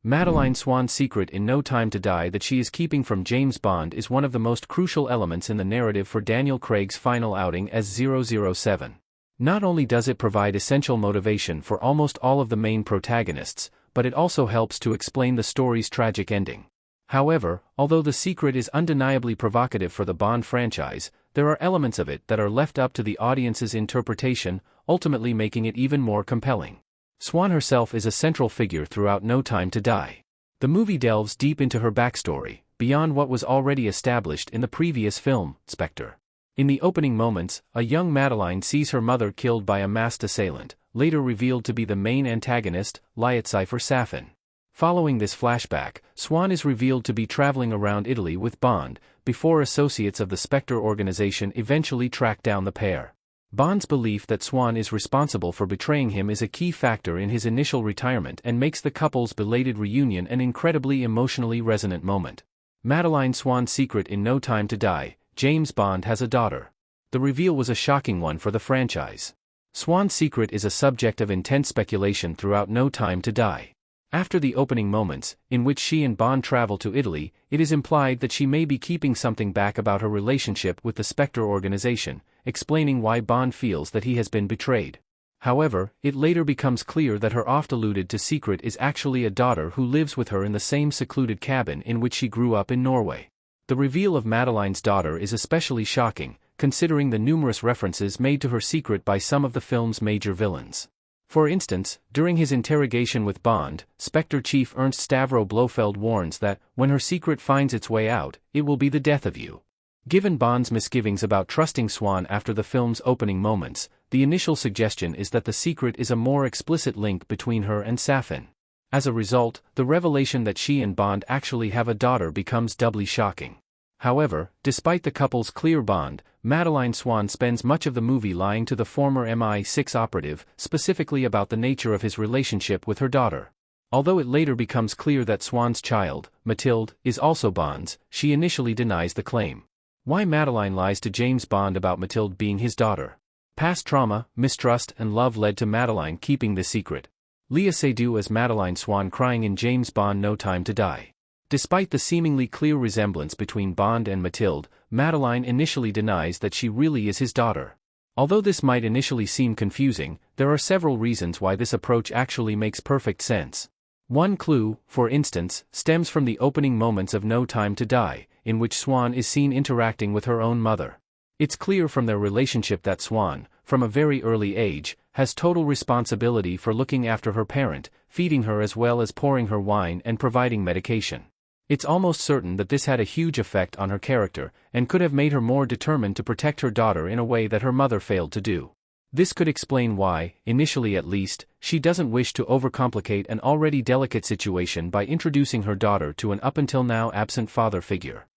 Madeleine Swann's secret in No Time to Die that she is keeping from James Bond is one of the most crucial elements in the narrative for Daniel Craig's final outing as 007. Not only does it provide essential motivation for almost all of the main protagonists, but it also helps to explain the story's tragic ending. However, although the secret is undeniably provocative for the Bond franchise, there are elements of it that are left up to the audience's interpretation, ultimately making it even more compelling. Swann herself is a central figure throughout No Time to Die. The movie delves deep into her backstory, beyond what was already established in the previous film, Spectre. In the opening moments, a young Madeleine sees her mother killed by a masked assailant, later revealed to be the main antagonist, Cypher Safin. Following this flashback, Swann is revealed to be traveling around Italy with Bond, before associates of the Spectre organization eventually track down the pair. Bond's belief that Swann is responsible for betraying him is a key factor in his initial retirement and makes the couple's belated reunion an incredibly emotionally resonant moment. Madeleine Swann's secret in No Time to Die: James Bond has a daughter. The reveal was a shocking one for the franchise. Swann's secret is a subject of intense speculation throughout No Time to Die. After the opening moments, in which she and Bond travel to Italy, it is implied that she may be keeping something back about her relationship with the Spectre organization, explaining why Bond feels that he has been betrayed. However, it later becomes clear that her oft-alluded-to secret is actually a daughter who lives with her in the same secluded cabin in which she grew up in Norway. The reveal of Madeleine's daughter is especially shocking, considering the numerous references made to her secret by some of the film's major villains. For instance, during his interrogation with Bond, Spectre chief Ernst Stavro Blofeld warns that, when her secret finds its way out, it will be the death of you. Given Bond's misgivings about trusting Swann after the film's opening moments, the initial suggestion is that the secret is a more explicit link between her and Safin. As a result, the revelation that she and Bond actually have a daughter becomes doubly shocking. However, despite the couple's clear bond, Madeleine Swann spends much of the movie lying to the former MI6 operative, specifically about the nature of his relationship with her daughter. Although it later becomes clear that Swann's child, Mathilde, is also Bond's, she initially denies the claim. Why Madeleine lies to James Bond about Mathilde being his daughter? Past trauma, mistrust, and love led to Madeleine keeping the secret. Léa Seydoux as Madeleine Swann crying in James Bond No Time to Die. Despite the seemingly clear resemblance between Bond and Mathilde, Madeleine initially denies that she really is his daughter. Although this might initially seem confusing, there are several reasons why this approach actually makes perfect sense. One clue, for instance, stems from the opening moments of No Time to Die, in which Swann is seen interacting with her own mother. It's clear from their relationship that Swann, from a very early age, has total responsibility for looking after her parent, feeding her as well as pouring her wine and providing medication. It's almost certain that this had a huge effect on her character, and could have made her more determined to protect her daughter in a way that her mother failed to do. This could explain why, initially at least, she doesn't wish to overcomplicate an already delicate situation by introducing her daughter to an up until now absent father figure.